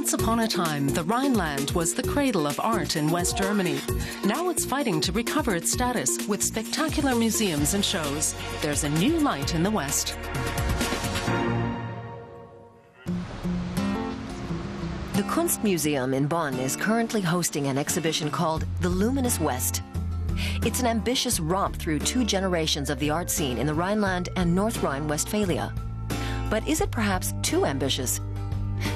Once upon a time, the Rhineland was the cradle of art in West Germany. Now it's fighting to recover its status with spectacular museums and shows. There's a new light in the West. The Kunstmuseum in Bonn is currently hosting an exhibition called The Luminous West. It's an ambitious romp through 2 generations of the art scene in the Rhineland and North Rhine-Westphalia. But is it perhaps too ambitious?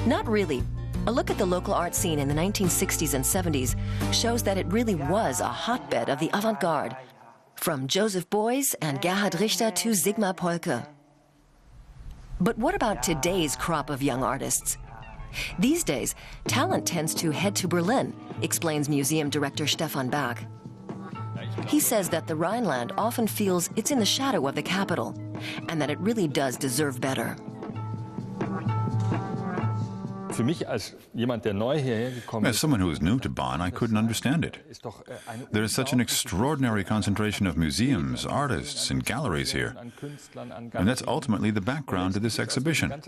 Not really. A look at the local art scene in the 1960s and 70s shows that it really was a hotbed of the avant-garde, from Joseph Beuys and Gerhard Richter to Sigmar Polke. But what about today's crop of young artists? These days, talent tends to head to Berlin, explains museum director Stefan Bach. He says that the Rhineland often feels it's in the shadow of the capital, and that it really does deserve better. As someone who is new to Bonn, I couldn't understand it. There is such an extraordinary concentration of museums, artists, and galleries here. And that's ultimately the background to this exhibition.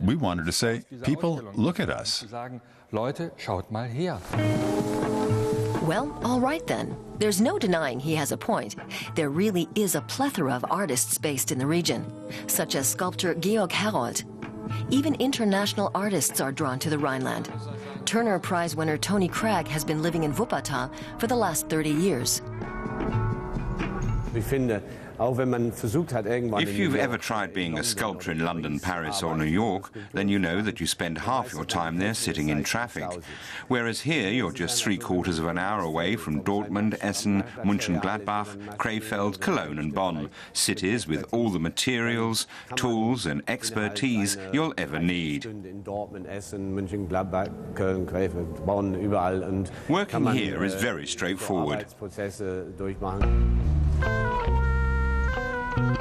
We wanted to say, people, look at us. Well, all right then. There's no denying he has a point. There really is a plethora of artists based in the region, such as sculptor Georg Herold. Even international artists are drawn to the Rhineland. Turner Prize winner Tony Cragg has been living in Wuppertal for the last 30 years. If you've ever tried being a sculptor in London, Paris or New York, then you know that you spend half your time there sitting in traffic. Whereas here you're just 3/4 of an hour away from Dortmund, Essen, Mönchengladbach, Krefeld, Cologne and Bonn, cities with all the materials, tools and expertise you'll ever need. Working here is very straightforward.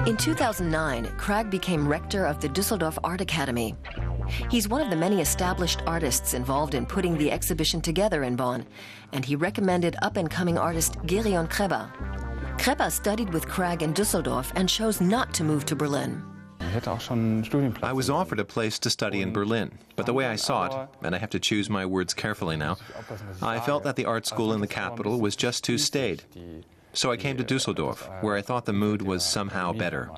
In 2009, Cragg became rector of the Dusseldorf Art Academy. He's one of the many established artists involved in putting the exhibition together in Bonn, and he recommended up-and-coming artist Gerion Kreber. Kreber studied with Cragg in Dusseldorf and chose not to move to Berlin. I was offered a place to study in Berlin, but the way I saw it, and I have to choose my words carefully now, I felt that the art school in the capital was just too staid. So I came to Dusseldorf, where I thought the mood was somehow better.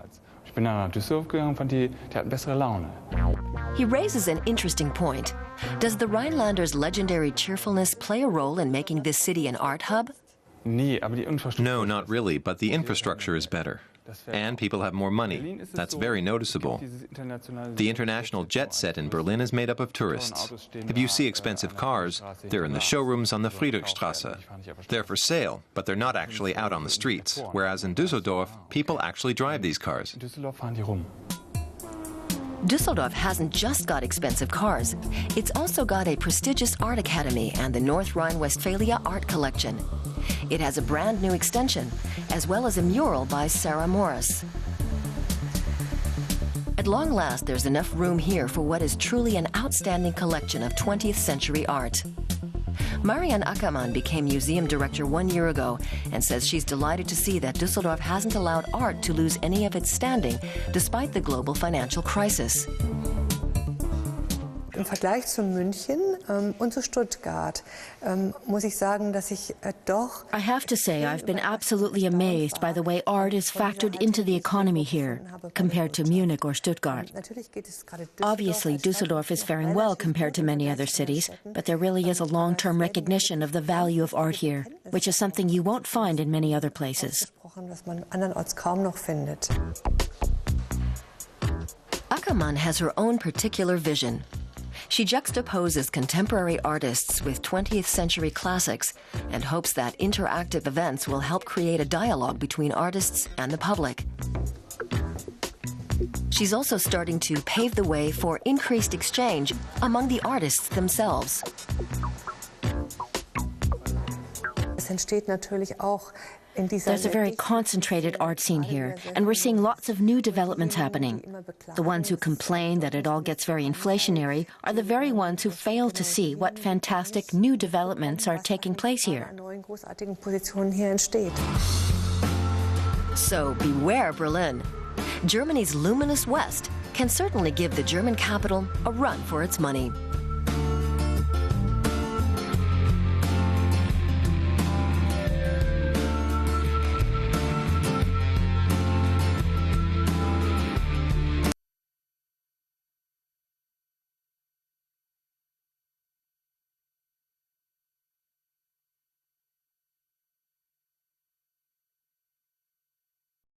He raises an interesting point. Does the Rhinelanders' legendary cheerfulness play a role in making this city an art hub? No, not really, but the infrastructure is better. And people have more money. That's very noticeable. The international jet set in Berlin is made up of tourists. If you see expensive cars, they're in the showrooms on the Friedrichstrasse. They're for sale, but they're not actually out on the streets, whereas in Düsseldorf, people actually drive these cars. Düsseldorf hasn't just got expensive cars. It's also got a prestigious art academy and the North Rhine-Westphalia art collection. It has a brand new extension, as well as a mural by Sarah Morris. At long last, there's enough room here for what is truly an outstanding collection of 20th century art. Marianne Ackermann became museum director 1 year ago and says she's delighted to see that Düsseldorf hasn't allowed art to lose any of its standing despite the global financial crisis. Im Vergleich zu München und zu Stuttgart muss ich sagen, dass ich doch... I have to say I've been absolutely amazed by the way art is factored into the economy here, compared to Munich or Stuttgart. Obviously, Düsseldorf is faring well compared to many other cities, but there really is a long-term recognition of the value of art here, which is something you won't find in many other places. Ackermann has her own particular vision. She juxtaposes contemporary artists with 20th century classics and hopes that interactive events will help create a dialogue between artists and the public. She's also starting to pave the way for increased exchange among the artists themselves. Es entsteht natürlich auch There's a very concentrated art scene here, and we're seeing lots of new developments happening. The ones who complain that it all gets very inflationary are the very ones who fail to see what fantastic new developments are taking place here. So beware Berlin. Germany's luminous West can certainly give the German capital a run for its money.